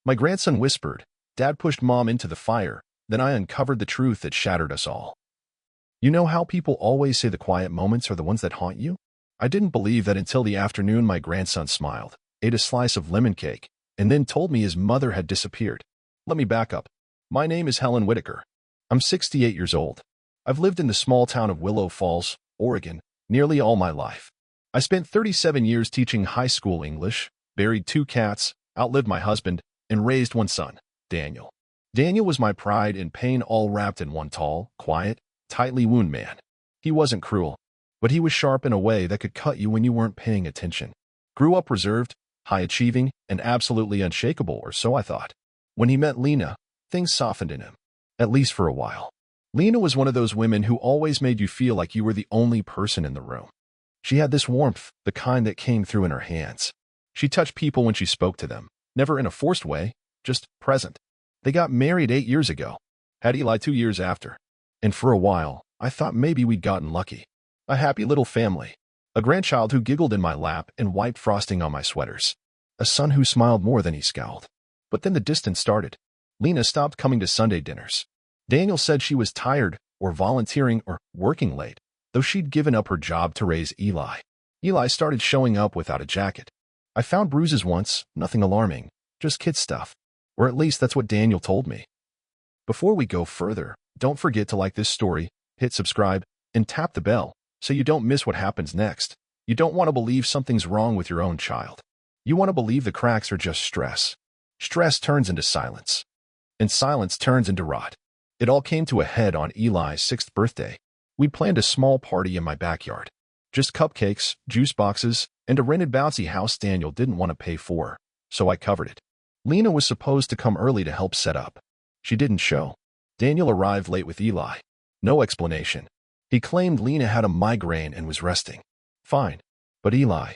My grandson whispered. Dad pushed Mom into the fire. Then I uncovered the truth that shattered us all. You know how people always say the quiet moments are the ones that haunt you? I didn't believe that until the afternoon my grandson smiled, ate a slice of lemon cake, and then told me his mother had disappeared. Let me back up. My name is Helen Whitaker. I'm 68 years old. I've lived in the small town of Willow Falls, Oregon, nearly all my life. I spent 37 years teaching high school English, buried 2 cats, outlived my husband, and raised 1 son, Daniel. Daniel was my pride and pain all wrapped in one tall, quiet, tightly wound man. He wasn't cruel, but he was sharp in a way that could cut you when you weren't paying attention. Grew up reserved, high-achieving, and absolutely unshakable, or so I thought. When he met Lena, things softened in him, at least for a while. Lena was one of those women who always made you feel like you were the only person in the room. She had this warmth, the kind that came through in her hands. She touched people when she spoke to them, never in a forced way, just present. They got married 8 years ago, had Eli 2 years after. And for a while, I thought maybe we'd gotten lucky. A happy little family. A grandchild who giggled in my lap and wiped frosting on my sweaters. A son who smiled more than he scowled. But then the distance started. Lena stopped coming to Sunday dinners. Daniel said she was tired, or volunteering, or working late, though she'd given up her job to raise Eli. Eli started showing up without a jacket. I found bruises once, nothing alarming, just kid stuff. Or at least that's what Daniel told me. Before we go further, don't forget to like this story, hit subscribe, and tap the bell so you don't miss what happens next. You don't want to believe something's wrong with your own child. You want to believe the cracks are just stress. Stress turns into silence. And silence turns into rot. It all came to a head on Eli's 6th birthday. We planned a small party in my backyard. Just cupcakes, juice boxes, and a rented bouncy house Daniel didn't want to pay for, so I covered it. Lena was supposed to come early to help set up. She didn't show. Daniel arrived late with Eli. No explanation. He claimed Lena had a migraine and was resting. Fine. But Eli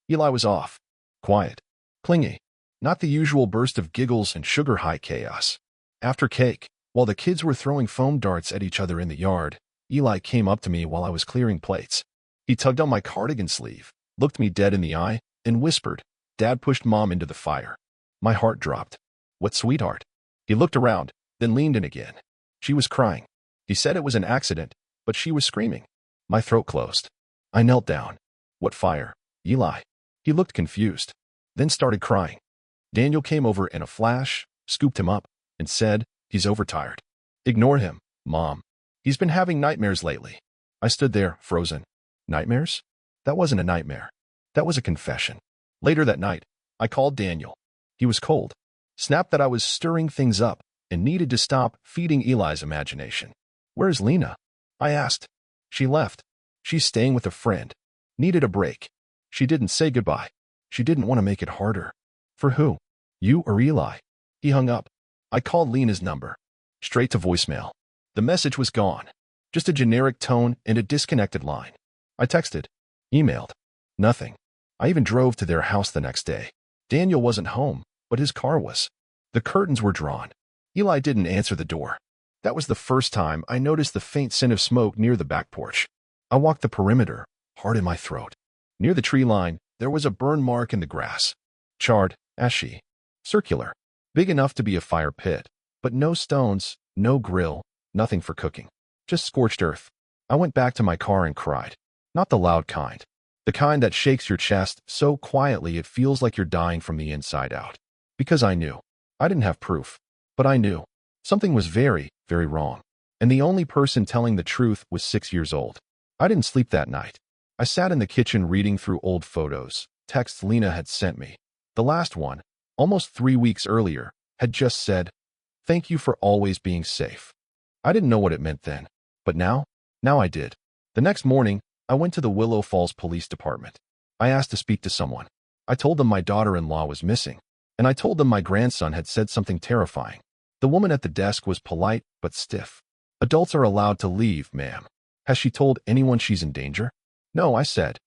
was off. Quiet. Clingy. Not the usual burst of giggles and sugar-high chaos. After cake, while the kids were throwing foam darts at each other in the yard, Eli came up to me while I was clearing plates. He tugged on my cardigan sleeve, looked me dead in the eye, and whispered, "Dad pushed Mom into the fire." My heart dropped. What sweetheart? He looked around, then leaned in again. She was crying. He said it was an accident, but she was screaming. My throat closed. I knelt down. What fire? Eli. He looked confused, then started crying. Daniel came over in a flash, scooped him up, and said, "He's overtired. Ignore him, Mom. He's been having nightmares lately." I stood there, frozen. Nightmares? That wasn't a nightmare. That was a confession. Later that night, I called Daniel. He was cold. Snapped that I was stirring things up and needed to stop feeding Eli's imagination. "Where's Lena?" I asked. "She left. She's staying with a friend. Needed a break." She didn't say goodbye. She didn't want to make it harder. For who? You or Eli? He hung up. I called Lena's number. Straight to voicemail. The message was gone. Just a generic tone and a disconnected line. I texted. Emailed. Nothing. I even drove to their house the next day. Daniel wasn't home, but his car was. The curtains were drawn. Eli didn't answer the door. That was the first time I noticed the faint scent of smoke near the back porch. I walked the perimeter, heart in my throat. Near the tree line, there was a burn mark in the grass. Charred, ashy, circular, big enough to be a fire pit, but no stones, no grill, nothing for cooking. Just scorched earth. I went back to my car and cried. Not the loud kind. The kind that shakes your chest so quietly it feels like you're dying from the inside out. Because I knew. I didn't have proof, but I knew. Something was very, very wrong. And the only person telling the truth was 6 years old. I didn't sleep that night. I sat in the kitchen reading through old photos, texts Lena had sent me. The last one, almost 3 weeks earlier, had just said, "Thank you for always being safe." I didn't know what it meant then, but now I did. The next morning, I went to the Willow Falls Police Department. I asked to speak to someone. I told them my daughter-in-law was missing, and I told them my grandson had said something terrifying. The woman at the desk was polite but stiff. "Adults are allowed to leave, ma'am. Has she told anyone she's in danger?" "No," I said.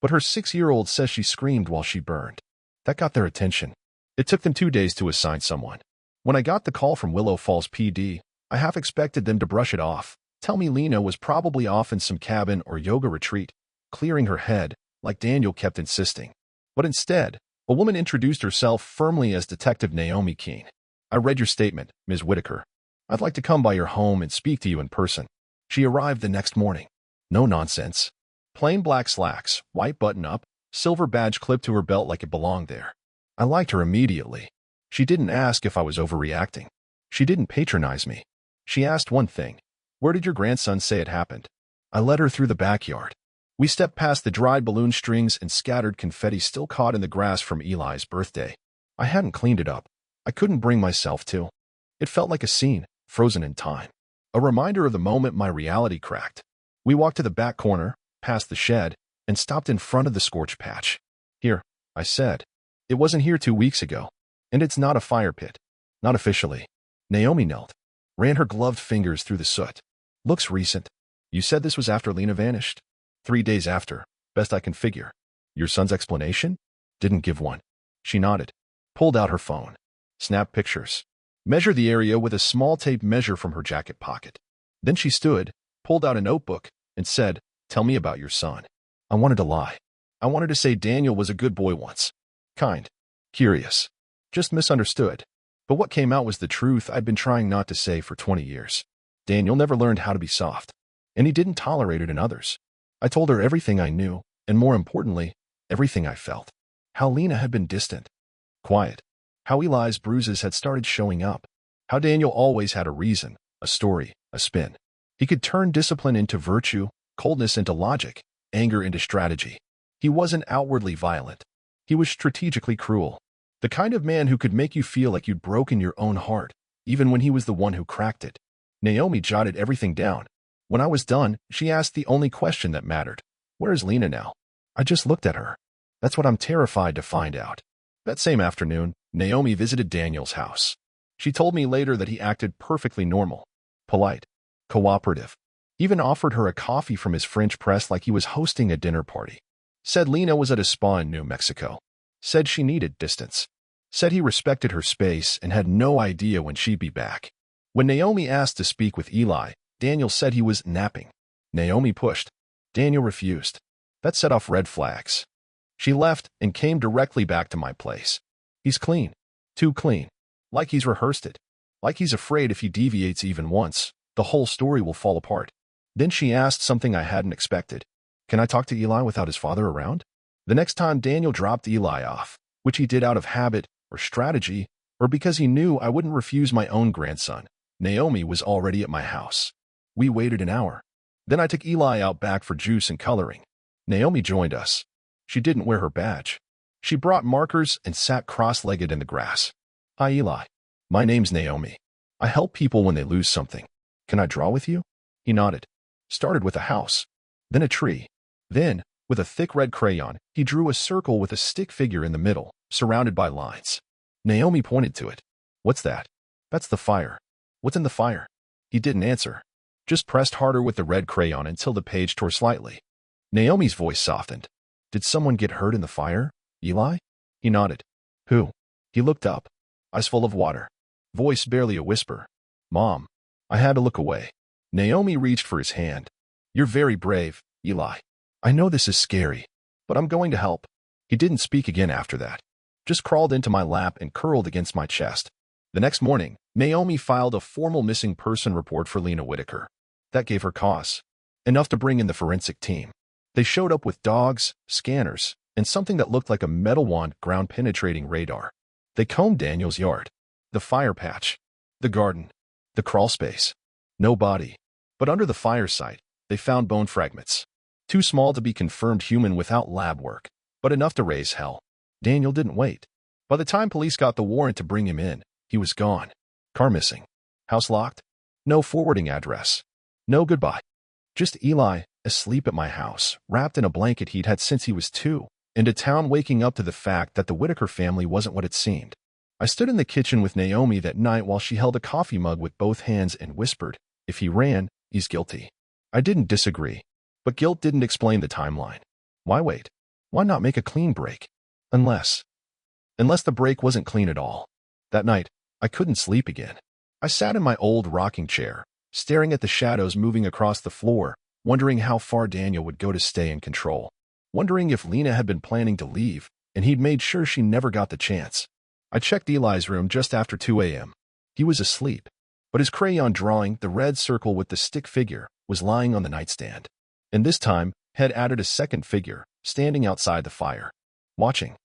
"But her 6-year-old says she screamed while she burned." That got their attention. It took them 2 days to assign someone. When I got the call from Willow Falls PD, I half expected them to brush it off, tell me Lena was probably off in some cabin or yoga retreat, clearing her head, like Daniel kept insisting. But instead, A woman introduced herself firmly as Detective Naomi Keene. I read your statement, Ms. Whitaker. I'd like to come by your home and speak to you in person. She arrived the next morning. No nonsense. Plain black slacks, white button-up, silver badge clipped to her belt like it belonged there. I liked her immediately. She didn't ask if I was overreacting. She didn't patronize me. She asked one thing. Where did your grandson say it happened? I led her through the backyard. We stepped past the dried balloon strings and scattered confetti still caught in the grass from Eli's birthday. I hadn't cleaned it up. I couldn't bring myself to. It felt like a scene, frozen in time. A reminder of the moment my reality cracked. We walked to the back corner, past the shed, and stopped in front of the scorch patch. Here, I said. It wasn't here 2 weeks ago. And it's not a fire pit. Not officially. Naomi knelt, ran her gloved fingers through the soot. Looks recent. You said this was after Lena vanished? 3 days after, best I can figure. Your son's explanation? Didn't give one. She nodded, pulled out her phone, snapped pictures, measured the area with a small tape measure from her jacket pocket. Then she stood, pulled out a notebook, and said, Tell me about your son. I wanted to lie. I wanted to say Daniel was a good boy once. Kind. Curious. Just misunderstood. But what came out was the truth I'd been trying not to say for 20 years. Daniel never learned how to be soft, and he didn't tolerate it in others. I told her everything I knew, and more importantly, everything I felt. How Lena had been distant, quiet. How Eli's bruises had started showing up. How Daniel always had a reason, a story, a spin. He could turn discipline into virtue, coldness into logic, anger into strategy. He wasn't outwardly violent. He was strategically cruel. The kind of man who could make you feel like you'd broken your own heart, even when he was the one who cracked it. Naomi jotted everything down. When I was done, she asked the only question that mattered. Where is Lena now? I just looked at her. That's what I'm terrified to find out. That same afternoon, Naomi visited Daniel's house. She told me later that he acted perfectly normal, polite, cooperative. Even offered her a coffee from his French press like he was hosting a dinner party. Said Lena was at a spa in New Mexico. Said she needed distance. Said he respected her space and had no idea when she'd be back. When Naomi asked to speak with Eli, Daniel said he was napping. Naomi pushed. Daniel refused. That set off red flags. She left and came directly back to my place. He's clean. Too clean. Like he's rehearsed it. Like he's afraid if he deviates even once, the whole story will fall apart. Then she asked something I hadn't expected. Can I talk to Eli without his father around? The next time Daniel dropped Eli off, which he did out of habit or strategy, or because he knew I wouldn't refuse my own grandson, Naomi was already at my house. We waited an hour. Then I took Eli out back for juice and coloring. Naomi joined us. She didn't wear her badge. She brought markers and sat cross-legged in the grass. Hi, Eli. My name's Naomi. I help people when they lose something. Can I draw with you? He nodded. Started with a house, then a tree. Then, with a thick red crayon, he drew a circle with a stick figure in the middle, surrounded by lines. Naomi pointed to it. What's that? That's the fire. What's in the fire? He didn't answer. Just pressed harder with the red crayon until the page tore slightly. Naomi's voice softened. Did someone get hurt in the fire, Eli? He nodded. Who? He looked up. Eyes full of water. Voice barely a whisper. Mom. I had to look away. Naomi reached for his hand. You're very brave, Eli. I know this is scary, but I'm going to help. He didn't speak again after that. Just crawled into my lap and curled against my chest. The next morning, Naomi filed a formal missing person report for Lena Whitaker. That gave her cause. Enough to bring in the forensic team. They showed up with dogs, scanners, and something that looked like a metal wand ground-penetrating radar. They combed Daniel's yard, the fire patch, the garden, the crawl space. No body. But under the fire site, they found bone fragments. Too small to be confirmed human without lab work, but enough to raise hell. Daniel didn't wait. By the time police got the warrant to bring him in, he was gone. Car missing. House locked. No forwarding address. No goodbye. Just Eli, asleep at my house, wrapped in a blanket he'd had since he was 2, and a town waking up to the fact that the Whitaker family wasn't what it seemed. I stood in the kitchen with Naomi that night while she held a coffee mug with both hands and whispered, if he ran, he's guilty. I didn't disagree, but guilt didn't explain the timeline. Why wait? Why not make a clean break? Unless the break wasn't clean at all. That night, I couldn't sleep again. I sat in my old rocking chair, staring at the shadows moving across the floor, wondering how far Daniel would go to stay in control. Wondering if Lena had been planning to leave, and he'd made sure she never got the chance. I checked Eli's room just after 2 a.m. He was asleep, but his crayon drawing, the red circle with the stick figure, was lying on the nightstand. And this time, had added a second figure, standing outside the fire, watching.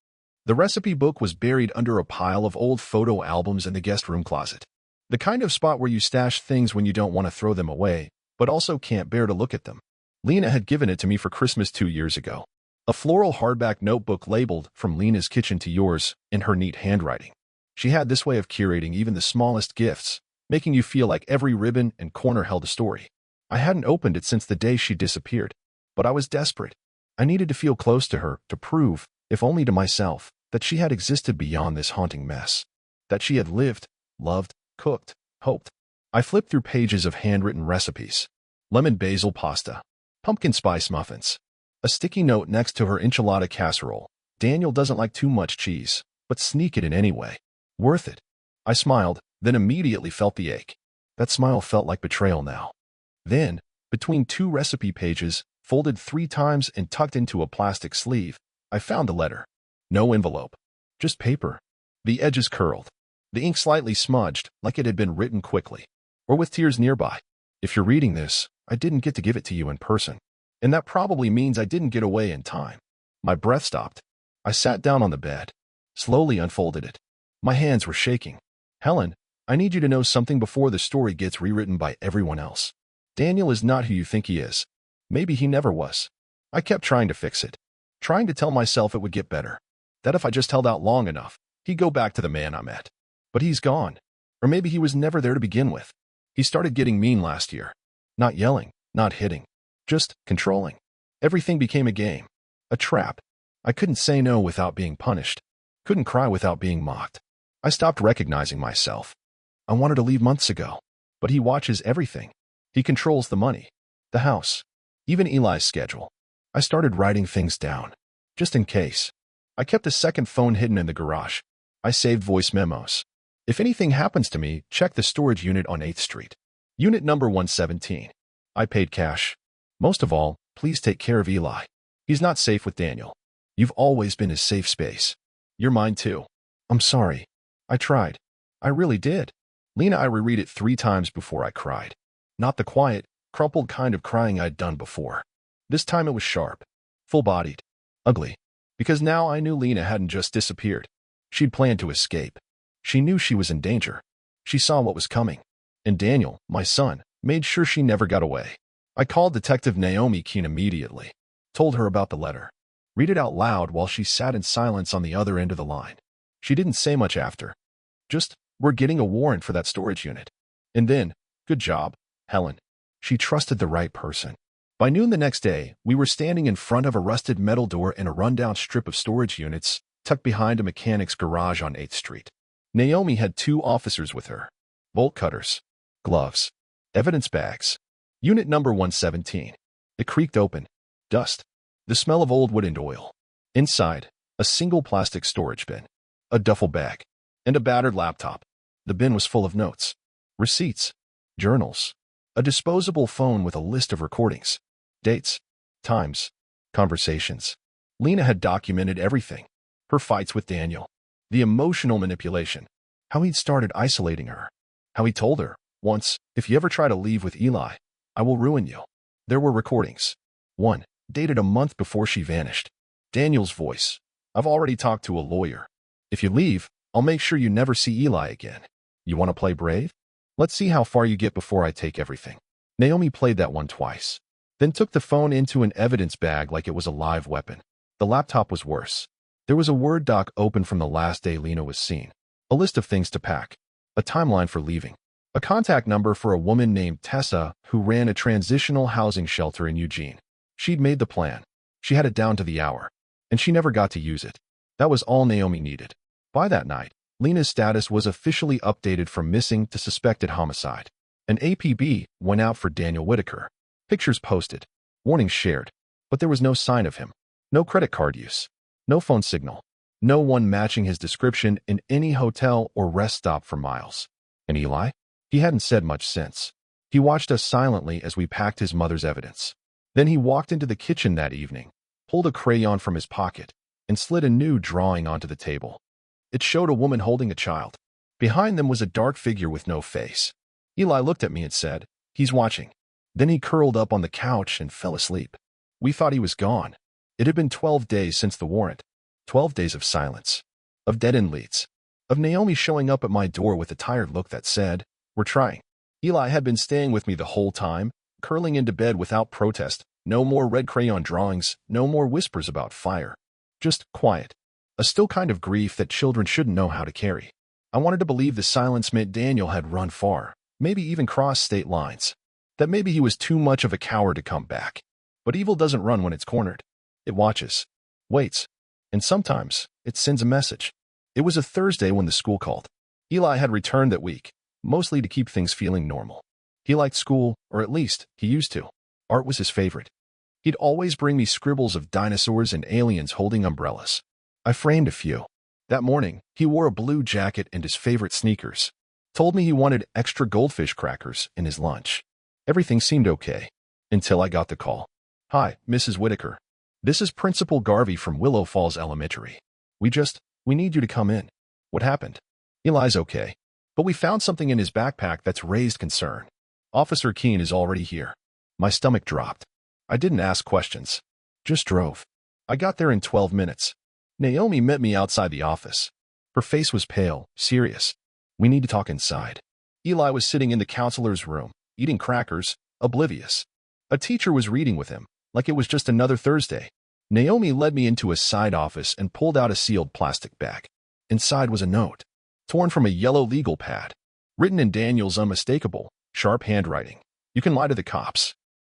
The recipe book was buried under a pile of old photo albums in the guest room closet. The kind of spot where you stash things when you don't want to throw them away, but also can't bear to look at them. Lena had given it to me for Christmas 2 years ago. A floral hardback notebook labeled "From Lena's Kitchen to Yours" in her neat handwriting. She had this way of curating even the smallest gifts, making you feel like every ribbon and corner held a story. I hadn't opened it since the day she disappeared, but I was desperate. I needed to feel close to her, to prove, if only to myself, that she had existed beyond this haunting mess. That she had lived, loved, cooked, hoped. I flipped through pages of handwritten recipes. Lemon basil pasta. Pumpkin spice muffins. A sticky note next to her enchilada casserole. Daniel doesn't like too much cheese, but sneak it in anyway. Worth it. I smiled, then immediately felt the ache. That smile felt like betrayal now. Then, between 2 recipe pages, folded 3 times and tucked into a plastic sleeve, I found the letter. No envelope. Just paper. The edges curled. The ink slightly smudged, like it had been written quickly. Or with tears nearby. If you're reading this, I didn't get to give it to you in person. And that probably means I didn't get away in time. My breath stopped. I sat down on the bed. Slowly unfolded it. My hands were shaking. Helen, I need you to know something before the story gets rewritten by everyone else. Daniel is not who you think he is. Maybe he never was. I kept trying to fix it. Trying to tell myself it would get better. That if I just held out long enough, he'd go back to the man I met. But he's gone. Or maybe he was never there to begin with. He started getting mean last year. Not yelling, not hitting. Just controlling. Everything became a game. A trap. I couldn't say no without being punished. Couldn't cry without being mocked. I stopped recognizing myself. I wanted to leave months ago. But he watches everything. He controls the money. The house. Even Eli's schedule. I started writing things down. Just in case. I kept a second phone hidden in the garage. I saved voice memos. If anything happens to me, check the storage unit on 8th Street. Unit number 117. I paid cash. Most of all, please take care of Eli. He's not safe with Daniel. You've always been his safe space. You're mine too. I'm sorry. I tried. I really did. Lena, I reread it 3 times before I cried. Not the quiet, crumpled kind of crying I'd done before. This time it was sharp, full-bodied, ugly. Because now I knew Lena hadn't just disappeared. She'd planned to escape. She knew she was in danger. She saw what was coming. And Daniel, my son, made sure she never got away. I called Detective Naomi Keene immediately. Told her about the letter. Read it out loud while she sat in silence on the other end of the line. She didn't say much after. Just, we're getting a warrant for that storage unit. And then, good job, Helen. She trusted the right person. By noon the next day, we were standing in front of a rusted metal door in a rundown strip of storage units tucked behind a mechanic's garage on 8th Street. Naomi had 2 officers with her. Bolt cutters. Gloves. Evidence bags. Unit number 117. It creaked open. Dust. The smell of old wood and oil. Inside, a single plastic storage bin. A duffel bag. And a battered laptop. The bin was full of notes. Receipts. Journals. A disposable phone with a list of recordings. Dates. Times. Conversations. Lena had documented everything. Her fights with Daniel. The emotional manipulation. How he'd started isolating her. How he told her, once, if you ever try to leave with Eli, I will ruin you. There were recordings. One, dated a month before she vanished. Daniel's voice. I've already talked to a lawyer. If you leave, I'll make sure you never see Eli again. You want to play brave? Let's see how far you get before I take everything. Naomi played that one twice. Then took the phone into an evidence bag like it was a live weapon. The laptop was worse. There was a Word doc open from the last day Lena was seen. A list of things to pack. A timeline for leaving. A contact number for a woman named Tessa who ran a transitional housing shelter in Eugene. She'd made the plan. She had it down to the hour. And she never got to use it. That was all Naomi needed. By that night, Lena's status was officially updated from missing to suspected homicide. An APB went out for Daniel Whitaker. Pictures posted. Warnings shared. But there was no sign of him. No credit card use. No phone signal. No one matching his description in any hotel or rest stop for miles. And Eli? He hadn't said much since. He watched us silently as we packed his mother's evidence. Then he walked into the kitchen that evening, pulled a crayon from his pocket, and slid a new drawing onto the table. It showed a woman holding a child. Behind them was a dark figure with no face. Eli looked at me and said, "He's watching." Then he curled up on the couch and fell asleep. We thought he was gone. It had been 12 days since the warrant. 12 days of silence. Of dead-end leads. Of Naomi showing up at my door with a tired look that said, "We're trying." Eli had been staying with me the whole time, curling into bed without protest. No more red crayon drawings, no more whispers about fire. Just quiet. A still kind of grief that children shouldn't know how to carry. I wanted to believe the silence meant Daniel had run far, maybe even crossed state lines. That maybe he was too much of a coward to come back. But evil doesn't run when it's cornered. It watches, waits, and sometimes it sends a message. It was a Thursday when the school called. Eli had returned that week, mostly to keep things feeling normal. He liked school, or at least he used to. Art was his favorite. He'd always bring me scribbles of dinosaurs and aliens holding umbrellas. I framed a few. That morning, he wore a blue jacket and his favorite sneakers. Told me he wanted extra goldfish crackers in his lunch. Everything seemed okay, until I got the call. "Hi, Mrs. Whitaker. This is Principal Garvey from Willow Falls Elementary. We need you to come in." "What happened?" "Eli's okay, but we found something in his backpack that's raised concern. Officer Keene is already here." My stomach dropped. I didn't ask questions. Just drove. I got there in 12 minutes. Naomi met me outside the office. Her face was pale, serious. "We need to talk inside." Eli was sitting in the counselor's room, eating crackers, oblivious. A teacher was reading with him, like it was just another Thursday. Naomi led me into a side office and pulled out a sealed plastic bag. Inside was a note, torn from a yellow legal pad, written in Daniel's unmistakable, sharp handwriting. "You can lie to the cops.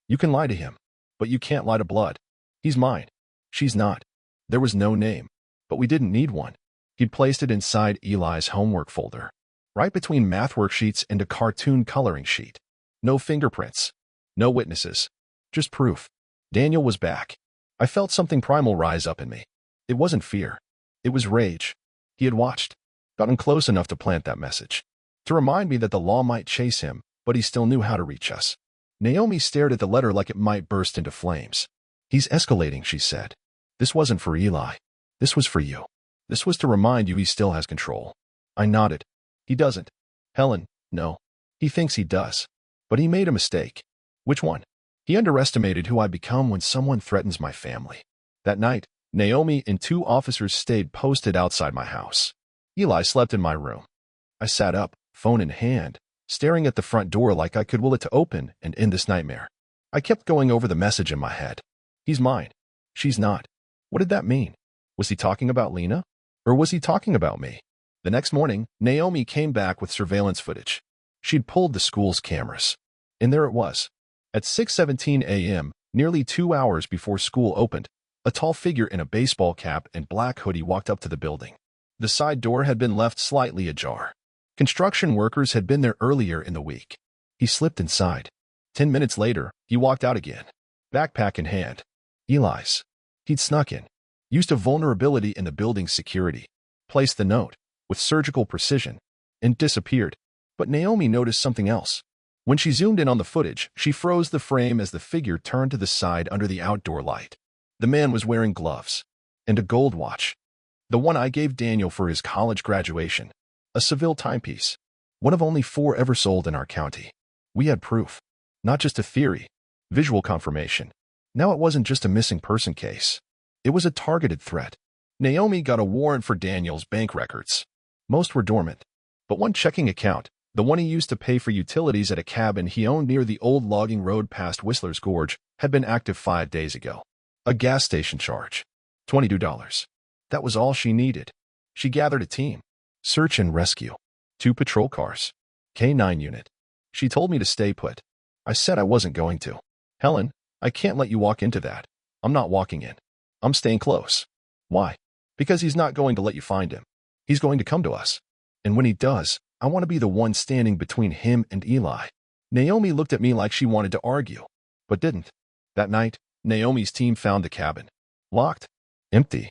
You can lie to him, but you can't lie to blood. He's mine. She's not." There was no name, but we didn't need one. He'd placed it inside Eli's homework folder, right between math worksheets and a cartoon coloring sheet. No fingerprints, no witnesses, just proof. Daniel was back. I felt something primal rise up in me. It wasn't fear. It was rage. He had watched, gotten close enough to plant that message, to remind me that the law might chase him, but he still knew how to reach us. Naomi stared at the letter like it might burst into flames. "He's escalating," she said. "This wasn't for Eli. This was for you. This was to remind you he still has control." I nodded. "He doesn't." "Helen, no. He thinks he does. But he made a mistake." "Which one?" "He underestimated who I become when someone threatens my family." That night, Naomi and 2 officers stayed posted outside my house. Eli slept in my room. I sat up, phone in hand, staring at the front door like I could will it to open and end this nightmare. I kept going over the message in my head. He's mine. She's not. What did that mean? Was he talking about Lena? Or was he talking about me? The next morning, Naomi came back with surveillance footage. She'd pulled the school's cameras. And there it was. At 6:17 a.m., nearly 2 hours before school opened, a tall figure in a baseball cap and black hoodie walked up to the building. The side door had been left slightly ajar. Construction workers had been there earlier in the week. He slipped inside. 10 minutes later, he walked out again, backpack in hand. Eli's. He'd snuck in, used a vulnerability in the building's security, placed the note, with surgical precision, and disappeared. But Naomi noticed something else. When she zoomed in on the footage, she froze the frame as the figure turned to the side under the outdoor light. The man was wearing gloves and a gold watch. The one I gave Daniel for his college graduation. A Seville timepiece. One of only 4 ever sold in our county. We had proof. Not just a theory. Visual confirmation. Now it wasn't just a missing person case. It was a targeted threat. Naomi got a warrant for Daniel's bank records. Most were dormant. But one checking account, the one he used to pay for utilities at a cabin he owned near the old logging road past Whistler's Gorge, had been active 5 days ago. A gas station charge. $22. That was all she needed. She gathered a team. Search and rescue. 2 patrol cars. K-9 unit. She told me to stay put. I said I wasn't going to. "Helen, I can't let you walk into that. I'm not walking in. I'm staying close." "Why?" "Because he's not going to let you find him. He's going to come to us. And when he does, I want to be the one standing between him and Eli." Naomi looked at me like she wanted to argue, but didn't. That night, Naomi's team found the cabin. Locked. Empty.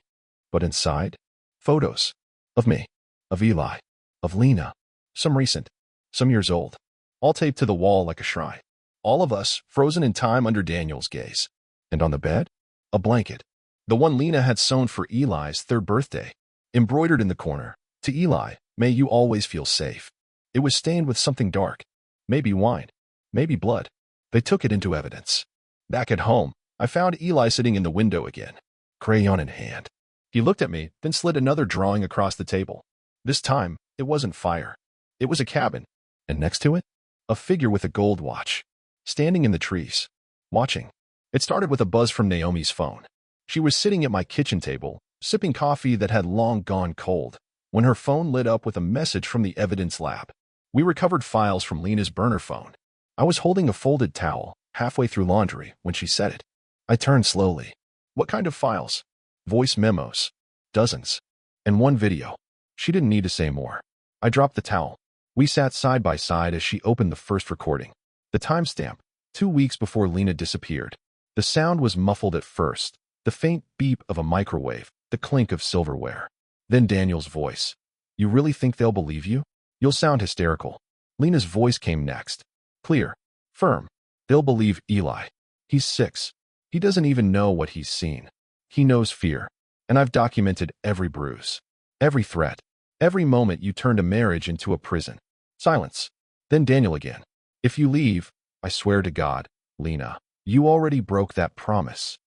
But inside, photos. Of me. Of Eli. Of Lena. Some recent. Some years old. All taped to the wall like a shrine. All of us, frozen in time under Daniel's gaze. And on the bed? A blanket. The one Lena had sewn for Eli's third birthday. Embroidered in the corner, "To Eli, may you always feel safe." It was stained with something dark. Maybe wine. Maybe blood. They took it into evidence. Back at home, I found Eli sitting in the window again, crayon in hand. He looked at me, then slid another drawing across the table. This time, it wasn't fire. It was a cabin. And next to it, a figure with a gold watch, standing in the trees, watching. It started with a buzz from Naomi's phone. She was sitting at my kitchen table, sipping coffee that had long gone cold, when her phone lit up with a message from the evidence lab. We recovered files from Lena's burner phone. I was holding a folded towel, halfway through laundry, when she said it. I turned slowly. What kind of files? Voice memos. Dozens. And one video. She didn't need to say more. I dropped the towel. We sat side by side as she opened the first recording. The timestamp, 2 weeks before Lena disappeared. The sound was muffled at first, the faint beep of a microwave, the clink of silverware. Then Daniel's voice. "You really think they'll believe you? You'll sound hysterical." Lena's voice came next. Clear. Firm. "They'll believe Eli. He's 6. He doesn't even know what he's seen. He knows fear. And I've documented every bruise. Every threat. Every moment you turned a marriage into a prison." Silence. Then Daniel again. "If you leave, I swear to God, Lena, you already broke that promise."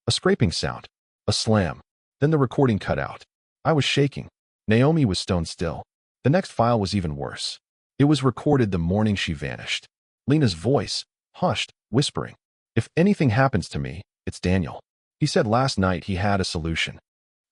A scraping sound. A slam. Then the recording cut out. I was shaking. Naomi was stone still. The next file was even worse. It was recorded the morning she vanished. Lena's voice, hushed, whispering. "If anything happens to me, it's Daniel. He said last night he had a solution.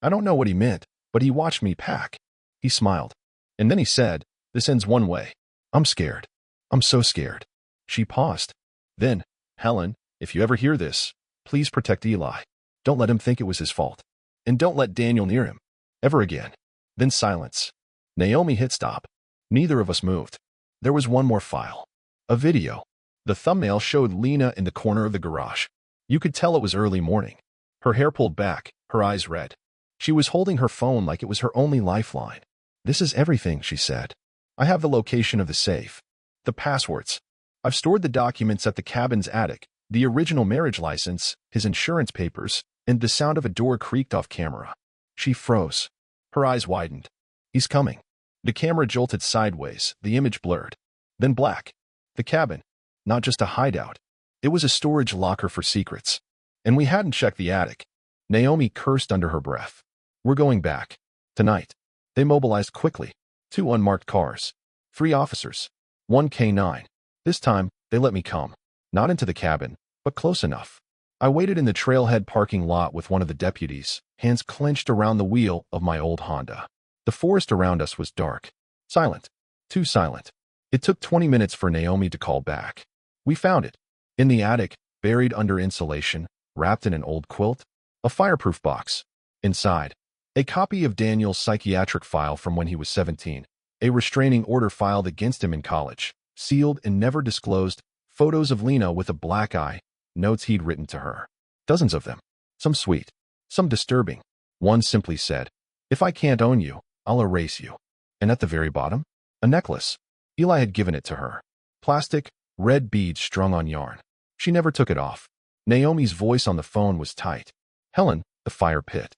I don't know what he meant, but he watched me pack. He smiled. And then he said, 'This ends one way.' I'm scared. I'm so scared." She paused. Then, "Helen, if you ever hear this, please protect Eli. Don't let him think it was his fault. And don't let Daniel near him. Ever again." Then silence. Naomi hit stop. Neither of us moved. There was one more file. A video. The thumbnail showed Lena in the corner of the garage. You could tell it was early morning. Her hair pulled back, her eyes red. She was holding her phone like it was her only lifeline. "This is everything," she said. "I have the location of the safe. The passwords. I've stored the documents at the cabin's attic, the original marriage license, his insurance papers, and the sound of a door creaked off camera." She froze. Her eyes widened. "He's coming." The camera jolted sideways, the image blurred. Then black. The cabin. Not just a hideout. It was a storage locker for secrets. And we hadn't checked the attic. Naomi cursed under her breath. "We're going back. Tonight." They mobilized quickly. 2 unmarked cars. 3 officers. 1 K9. This time, they let me come. Not into the cabin, but close enough. I waited in the trailhead parking lot with one of the deputies, hands clenched around the wheel of my old Honda. The forest around us was dark. Silent. Too silent. It took 20 minutes for Naomi to call back. We found it. In the attic, buried under insulation, wrapped in an old quilt. A fireproof box. Inside, a copy of Daniel's psychiatric file from when he was 17. A restraining order filed against him in college. Sealed and never disclosed. Photos of Lena with a black eye. Notes he'd written to her. Dozens of them. Some sweet. Some disturbing. One simply said, "If I can't own you, I'll erase you." And at the very bottom, a necklace. Eli had given it to her. Plastic, red beads strung on yarn. She never took it off. Naomi's voice on the phone was tight. "Helen, the fire pit.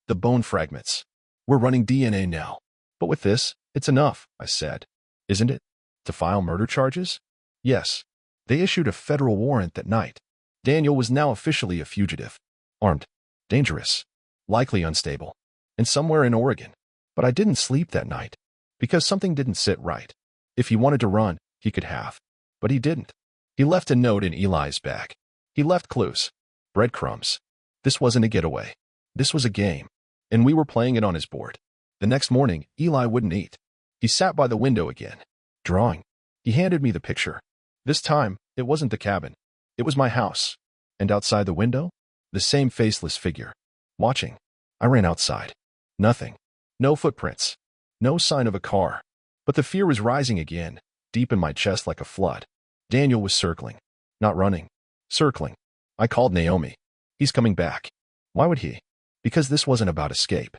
The bone fragments. We're running DNA now. But with this, it's enough," I said. "Isn't it? To file murder charges?" "Yes." They issued a federal warrant that night. Daniel was now officially a fugitive. Armed. Dangerous. Likely unstable. And somewhere in Oregon. But I didn't sleep that night. Because something didn't sit right. If he wanted to run, he could have. But he didn't. He left a note in Eli's bag. He left clues. Breadcrumbs. This wasn't a getaway. This was a game. And we were playing it on his board. The next morning, Eli wouldn't eat. He sat by the window again. Drawing. He handed me the picture. This time, it wasn't the cabin. It was my house. And outside the window, the same faceless figure. Watching. I ran outside. Nothing. No footprints. No sign of a car. But the fear was rising again, deep in my chest like a flood. Daniel was circling. Not running. Circling. I called Naomi. "He's coming back." Why would he? Because this wasn't about escape.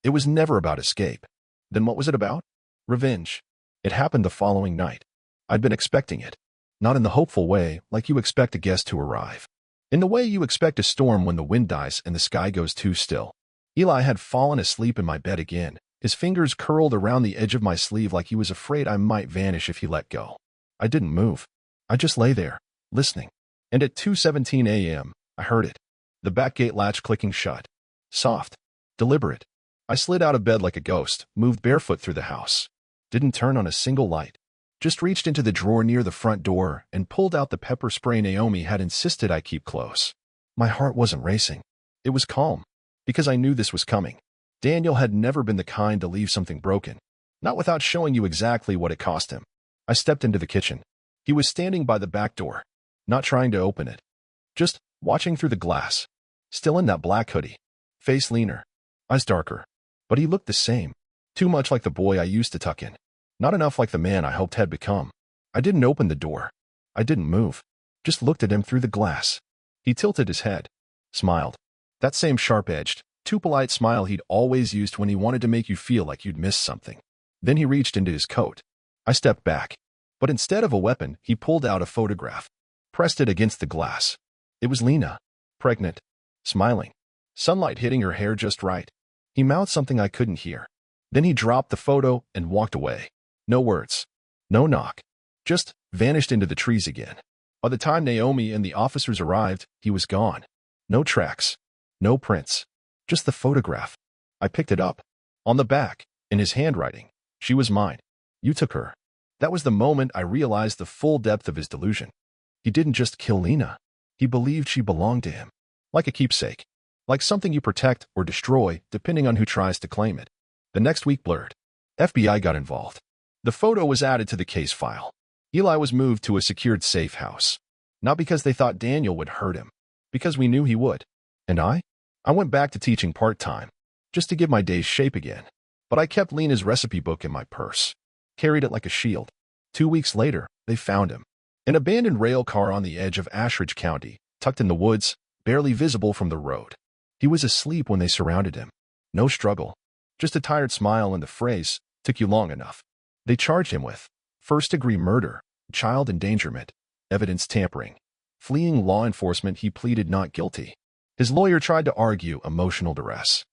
It was never about escape. Then what was it about? Revenge. It happened the following night. I'd been expecting it. Not in the hopeful way, like you expect a guest to arrive. In the way you expect a storm when the wind dies and the sky goes too still. Eli had fallen asleep in my bed again, his fingers curled around the edge of my sleeve like he was afraid I might vanish if he let go. I didn't move. I just lay there, listening. And at 2:17 a.m., I heard it. The back gate latch clicking shut. Soft. Deliberate. I slid out of bed like a ghost, moved barefoot through the house. Didn't turn on a single light. Just reached into the drawer near the front door and pulled out the pepper spray Naomi had insisted I keep close. My heart wasn't racing. It was calm, because I knew this was coming. Daniel had never been the kind to leave something broken, not without showing you exactly what it cost him. I stepped into the kitchen. He was standing by the back door, not trying to open it, just watching through the glass. Still in that black hoodie. Face leaner, eyes darker. But he looked the same. Too much like the boy I used to tuck in. Not enough like the man I hoped had become. I didn't open the door. I didn't move. Just looked at him through the glass. He tilted his head. Smiled. That same sharp-edged, too polite smile he'd always used when he wanted to make you feel like you'd missed something. Then he reached into his coat. I stepped back. But instead of a weapon, he pulled out a photograph. Pressed it against the glass. It was Lena. Pregnant. Smiling. Sunlight hitting her hair just right. He mouthed something I couldn't hear. Then he dropped the photo and walked away. No words. No knock. Just vanished into the trees again. By the time Naomi and the officers arrived, he was gone. No tracks. No prints. Just the photograph. I picked it up. On the back, in his handwriting, she was mine. You took her. That was the moment I realized the full depth of his delusion. He didn't just kill Lena. He believed she belonged to him. Like a keepsake. Like something you protect or destroy, depending on who tries to claim it. The next week blurred. FBI got involved. The photo was added to the case file. Eli was moved to a secured safe house. Not because they thought Daniel would hurt him. Because we knew he would. And I went back to teaching part-time. Just to give my days shape again. But I kept Lena's recipe book in my purse. Carried it like a shield. 2 weeks later, they found him. An abandoned rail car on the edge of Ashridge County, tucked in the woods, barely visible from the road. He was asleep when they surrounded him. No struggle. Just a tired smile and the phrase, "Took you long enough." They charged him with first-degree murder, child endangerment, evidence tampering. Fleeing law enforcement, he pleaded not guilty. His lawyer tried to argue emotional duress.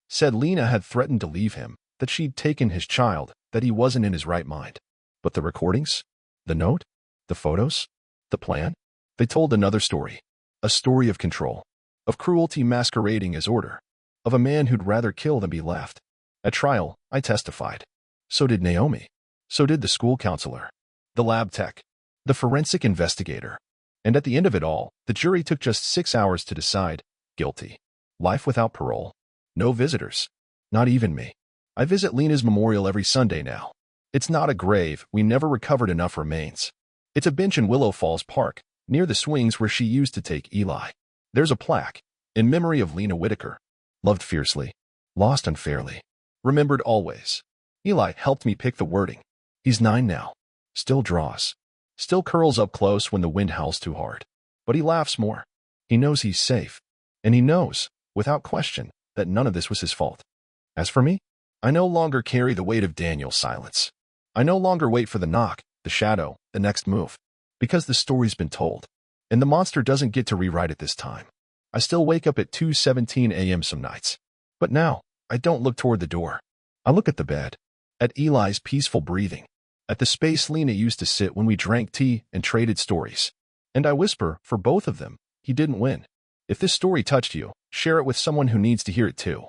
Said Lena had threatened to leave him, that she'd taken his child, that he wasn't in his right mind. But the recordings? The note? The photos? The plan? They told another story. A story of control. Of cruelty masquerading as order. Of a man who'd rather kill than be left. At trial, I testified. So did Naomi. So did the school counselor. The lab tech. The forensic investigator. And at the end of it all, the jury took just 6 hours to decide. Guilty. Life without parole. No visitors. Not even me. I visit Lena's memorial every Sunday now. It's not a grave, we never recovered enough remains. It's a bench in Willow Falls Park, near the swings where she used to take Eli. There's a plaque, in memory of Lena Whitaker. Loved fiercely. Lost unfairly. Remembered always. Eli helped me pick the wording. He's 9 now. Still draws. Still curls up close when the wind howls too hard. But he laughs more. He knows he's safe. And he knows, without question, that none of this was his fault. As for me, I no longer carry the weight of Daniel's silence. I no longer wait for the knock, the shadow, the next move. Because the story's been told. And the monster doesn't get to rewrite it this time. I still wake up at 2:17 a.m. some nights. But now, I don't look toward the door. I look at the bed. At Eli's peaceful breathing. At the space Lena used to sit when we drank tea and traded stories. And I whisper, for both of them, he didn't win. If this story touched you, share it with someone who needs to hear it too.